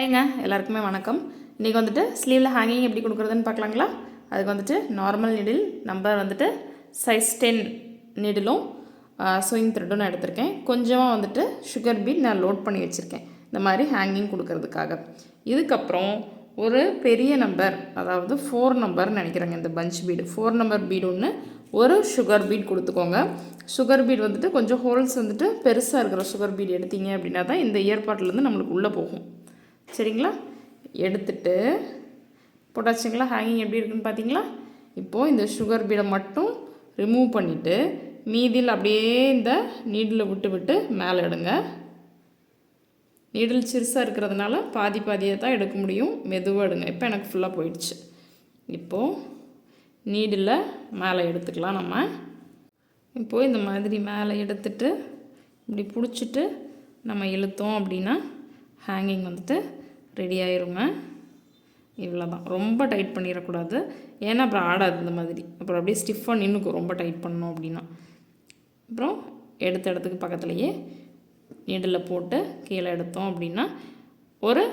ஹாய்ங்க, எல்லாருக்குமே வணக்கம். இன்றைக்கி வந்துட்டு ஸ்லீவில் ஹேங்கிங் எப்படி கொடுக்குறதுன்னு பார்க்கலாங்களா? அதுக்கு வந்துட்டு நார்மல் நீடில் நம்பர் வந்துட்டு சைஸ் 10 நீடிலும் ஸ்விங் த்ரெட்டும் நான் எடுத்திருக்கேன். கொஞ்சமாக வந்துட்டு சுகர் பீட் நான் லோட் பண்ணி வச்சுருக்கேன் இந்த மாதிரி ஹேங்கிங் கொடுக்கறதுக்காக. இதுக்கப்புறம் ஒரு பெரிய நம்பர், அதாவது 4 நம்பர்னு நினைக்கிறேங்க. இந்த பஞ்ச் பீடு 4 நம்பர் பீடு ஒன்று, ஒரு சுகர் பீட் கொடுத்துக்கோங்க. சுகர் பீட் வந்துட்டு கொஞ்சம் ஹோல்ஸ் வந்துட்டு பெருசாக இருக்கிற சுகர் பீட் எடுத்தீங்க அப்படின்னா தான் இந்த ஏற்பாட்டிலேருந்து நம்மளுக்கு உள்ளே போகும். சரிங்களா? எடுத்துட்டு போட்டாச்சுங்களா? ஹேங்கிங் எப்படி இருக்குன்னு பார்த்தீங்களா? இப்போது இந்த சுகர் பீடை மட்டும் ரிமூவ் பண்ணிவிட்டு மீதியில் அப்படியே இந்த நீடில் விட்டு மேலே எடுங்க. நீடில் சிறுசாக இருக்கிறதுனால பாதி பாதியை தான் எடுக்க முடியும், மெதுவாக எடுங்க. இப்போ எனக்கு ஃபுல்லாக போயிடுச்சு. இப்போது நீடில் மேலே எடுத்துக்கலாம். நம்ம இப்போது இந்த மாதிரி மேலே எடுத்துட்டு இப்படி பிடிச்சிட்டு நம்ம இழுத்தோம் அப்படின்னா ஹேங்கிங் வந்துட்டு ரெடி ஆயிருங்க. இவ்வளோ தான். ரொம்ப டைட் பண்ணிடக்கூடாது, ஏன்னா அப்புறம் ஆடாது. இந்த மாதிரி அப்புறம் அப்படியே ஸ்டிஃபாக நின்றுக்கும் ரொம்ப டைட் பண்ணோம் அப்படின்னா. அப்புறம் எடுத்த இடத்துக்கு பக்கத்துலேயே நீடில் போட்டு கீழே எடுத்தோம் அப்படின்னா ஒரு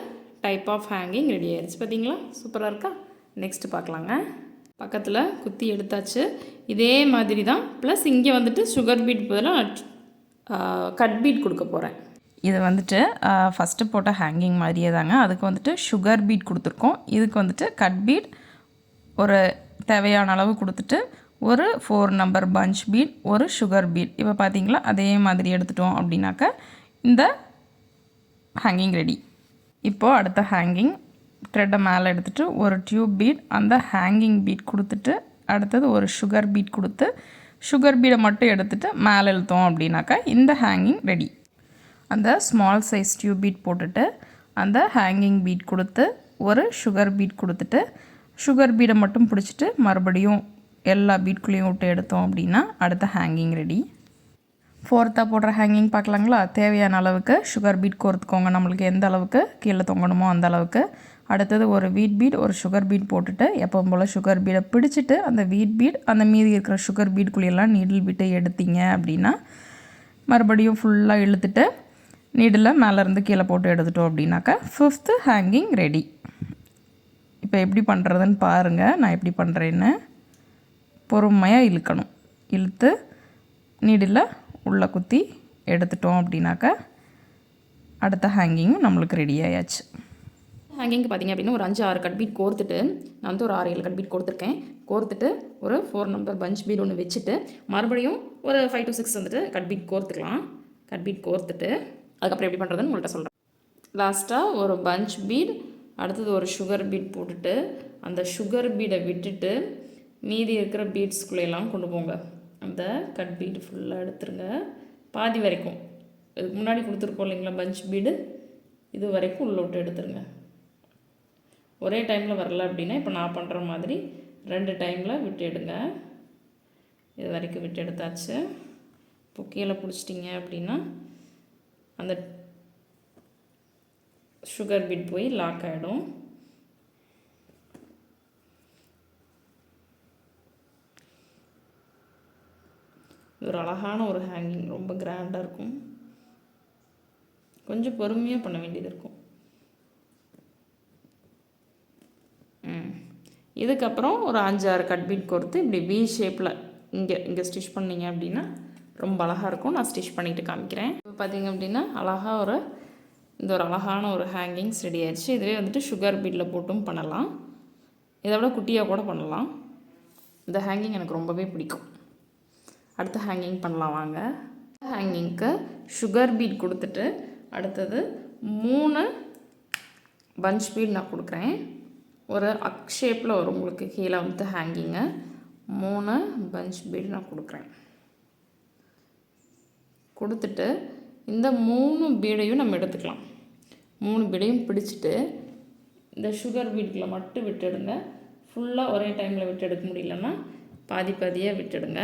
டைப் ஆஃப் ஹேங்கிங் ரெடி ஆயிடுச்சு. பார்த்தீங்களா? சூப்பராக இருக்கா? நெக்ஸ்ட்டு பார்க்கலாங்க. பக்கத்தில் குத்தி எடுத்தாச்சு. இதே மாதிரி தான். ப்ளஸ் இங்கே வந்துட்டு சுகர் பீட் பதிலாக கட் பீட் கொடுக்க போகிறேன். இது வந்துட்டு ஃபஸ்ட்டு போட்ட ஹேங்கிங் மாதிரியே தாங்க. அதுக்கு வந்துட்டு சுகர் பீட் கொடுத்துருக்கோம். இதுக்கு வந்துட்டு கட் பீட் ஒரு தேவையான அளவு கொடுத்துட்டு ஒரு 4 நம்பர் பஞ்ச் பீட், ஒரு சுகர் பீட். இப்போ பார்த்தீங்களா? அதே மாதிரி எடுத்துட்டோம் அப்படின்னாக்க இந்த ஹேங்கிங் ரெடி. இப்போது அடுத்த ஹேங்கிங் த்ரெட்டை மேலே எடுத்துகிட்டு ஒரு டியூப் பீட், அந்த ஹேங்கிங் பீட் கொடுத்துட்டு அடுத்தது ஒரு சுகர் பீட் கொடுத்து சுகர் பீடை மட்டும் எடுத்துகிட்டு மேலே இழுத்தோம் அப்படின்னாக்கா இந்த ஹேங்கிங் ரெடி. அந்த ஸ்மால் சைஸ் டியூப் பீட் போட்டுட்டு அந்த ஹேங்கிங் பீட் கொடுத்து ஒரு சுகர் பீட் கொடுத்துட்டு சுகர் பீடை மட்டும் பிடிச்சிட்டு மறுபடியும் எல்லா பீட்குள்ளேயும் விட்டு எடுத்தோம் அப்படின்னா அடுத்த ஹேங்கிங் ரெடி. 4th போடுற ஹேங்கிங் பார்க்கலாங்களா? தேவையான அளவுக்கு சுகர் பீட் கோர்த்துக்கோங்க. நம்மளுக்கு எந்த அளவுக்கு கீழே தொங்கணுமோ அந்த அளவுக்கு. அடுத்தது ஒரு வீட் பீட், ஒரு சுகர் பீட் போட்டுட்டு எப்பவும் போல் சுகர் பீடை பிடிச்சிட்டு அந்த வீட் பீட் அந்த மீதி இருக்கிற சுகர் பீட்குள்ளேயெல்லாம் நீடில் விட்டு எடுத்தீங்க அப்படின்னா மறுபடியும் ஃபுல்லாக இழுத்துட்டு நீடில் மேலேருந்து கீழே போட்டு எடுத்துட்டோம் அப்படின்னாக்கா 5th ஹேங்கிங் ரெடி. இப்போ எப்படி பண்ணுறதுன்னு பாருங்கள். நான் எப்படி பண்ணுறேன்னு. பொறுமையாக இழுக்கணும். இழுத்து நீடில் உள்ளே குத்தி எடுத்துட்டோம் அப்படின்னாக்கா அடுத்த ஹேங்கிங்கும் நம்மளுக்கு ரெடி ஆயாச்சு. ஹேங்கிங்க்கு பார்த்திங்க அப்படின்னா ஒரு 5-6 கட் பீட் கோர்த்துட்டு, நான் வந்து ஒரு 6-7 கட் பீட் கோர்த்துருக்கேன். கோர்த்துட்டு ஒரு 4 நம்பர் பஞ்ச் பீட் ஒன்று வச்சுட்டு மறுபடியும் ஒரு 5 to 6 வந்துட்டு கட் பீட் கோர்த்துக்கலாம். கட் பீட் கோர்த்துட்டு அதுக்கப்புறம் எப்படி பண்ணுறதுன்னு உங்கள்கிட்ட சொல்கிறேன். லாஸ்ட்டாக ஒரு பஞ்ச் பீட், அடுத்தது ஒரு சுகர் பீட் போட்டுட்டு அந்த சுகர் பீடை விட்டுட்டு மீதி இருக்கிற பீட்ஸ்குள்ளேயெல்லாம் கொண்டு போங்க. அந்த கட் பீட் ஃபுல்லாக எடுத்துருங்க. பாதி வரைக்கும், இதுக்கு முன்னாடி கொடுத்துருக்கோம் இல்லைங்களா பஞ்ச் பீடு, இது வரைக்கும் உள்ள விட்டு எடுத்துருங்க. ஒரே டைமில் வரல அப்படின்னா இப்போ நான் பண்ணுற மாதிரி 2 டைமில் விட்டு எடுங்க. இது வரைக்கும் விட்டு எடுத்தாச்சு. இப்போ கீழே பிடிச்சிட்டிங்க அப்படின்னா அந்த சுகர் பீட் போய் லாக் ஆகிடும். இது ஒரு அழகான ஒரு ஹேங்கிங், ரொம்ப கிராண்டாக இருக்கும். கொஞ்சம் பொறுமையாக பண்ண வேண்டியது இருக்கும். இதுக்கப்புறம் ஒரு 5-6 கட் பீட் கோர்த்து இப்படி வி ஷேப்பில் இங்கே ஸ்டிச் பண்ணிங்க அப்படின்னா ரொம்ப அழகாக இருக்கும். நான் ஸ்டிச் பண்ணிவிட்டு காமிக்கிறேன். இப்போ பார்த்திங்க அப்படின்னா அழகாக இந்த ஒரு அழகான ஒரு ஹேங்கிங்ஸ் ரெடி ஆயிடுச்சு. இதுவே வந்துட்டு சுகர் பீட்டில் போட்டும் பண்ணலாம், இதை விட குட்டியாக கூட பண்ணலாம். இந்த ஹேங்கிங் எனக்கு ரொம்பவே பிடிக்கும். அடுத்த ஹேங்கிங் பண்ணலாம் வாங்க. ஹேங்கிங்க்கு சுகர் பீட் கொடுத்துட்டு அடுத்தது 3 பஞ்ச் பீட் நான் கொடுக்குறேன். ஒரு அக் ஷேப்பில் வரும் உங்களுக்கு கீழே வந்து ஹேங்கிங்கு. 3 பஞ்ச் பீட் நான் கொடுக்குறேன். கொடுத்துட்டு இந்த 3 பீடையும் நம்ம எடுத்துக்கலாம். 3 பீடையும் பிடிச்சிட்டு இந்த சுகர் பீட்டில் மட்டும் விட்டுடுங்க. ஃபுல்லாக ஒரே டைமில் விட்டு எடுக்க முடியலன்னா பாதி பாதியாக விட்டுடுங்க.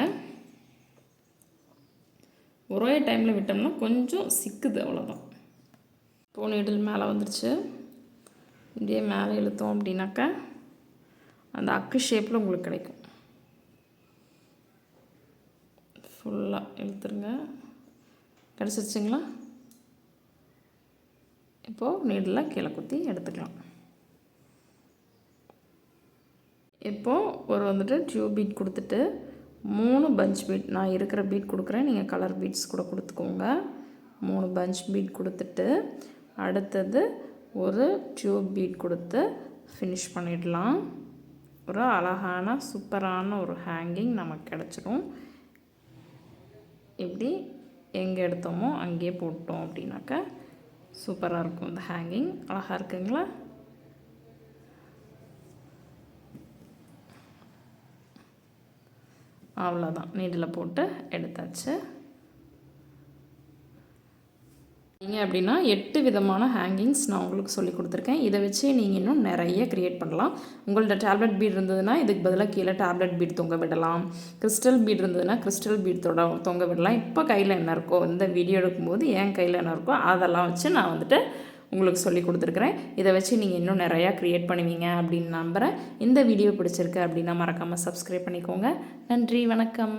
ஒரே டைமில் விட்டோம்னா கொஞ்சம் சிக்குது, அவ்வளோதான். இப்போ நீடில் மேலே வந்துருச்சு. இப்படியே மேலே இழுத்தோம் அப்படின்னாக்கா அந்த அக்கு ஷேப்பில் உங்களுக்கு கிடைக்கும். ஃபுல்லாக இழுத்துருங்க. கிடச்சிருச்சுங்களா? இப்போது நீடில் கீழே குத்தி எடுத்துக்கலாம். இப்போது ஒரு வந்துட்டு டியூப் பீட் கொடுத்துட்டு 3 பஞ்ச் பீட், நான் இருக்கிற பீட் கொடுக்குறேன், நீங்கள் கலர் பீட்ஸ் கூட கொடுத்துக்கோங்க. 3 பஞ்ச் பீட் கொடுத்துட்டு அடுத்தது ஒரு டியூப் பீட் கொடுத்து ஃபினிஷ் பண்ணிடலாம். ஒரு அழகான சூப்பரான ஒரு ஹேங்கிங் நமக்கு கிடச்சிடும். இப்படி எங்கே எடுத்தோமோ அங்கேயே போட்டோம் அப்படின்னாக்கா சூப்பராக இருக்கும். இந்த ஹேங்கிங் அழகாக இருக்குங்களா? அவ்வளோதான், நீடில் போட்டு எடுத்தாச்சு. நீங்கள் அப்படின்னா 8 விதமான ஹேங்கிங்ஸ் நான் உங்களுக்கு சொல்லி கொடுத்துருக்கேன். இதை வச்சு நீங்கள் இன்னும் நிறைய க்ரியேட் பண்ணலாம். உங்கள்ட்ட டேப்லெட் பீட் இருந்ததுன்னா இதுக்கு பதிலாக கீழே டேப்லெட் பீட் தொங்க விடலாம். கிறிஸ்டல் பீட் இருந்ததுன்னா கிறிஸ்டல் பீட் தொங்க விடலாம். இப்போ கையில் என்ன இருக்கோ, இந்த வீடியோ எடுக்கும்போது என் கையில் என்ன இருக்கோ அதெல்லாம் வச்சு நான் வந்துட்டு உங்களுக்கு சொல்லி கொடுத்துருக்குறேன். இதை வச்சு நீங்கள் இன்னும் நிறையா க்ரியேட் பண்ணுவீங்க அப்படின்னு நம்புகிறேன். இந்த வீடியோ பிடிச்சிருக்கு அப்படின்னா மறக்காமல் சப்ஸ்கிரைப் பண்ணிக்கோங்க. நன்றி, வணக்கம்.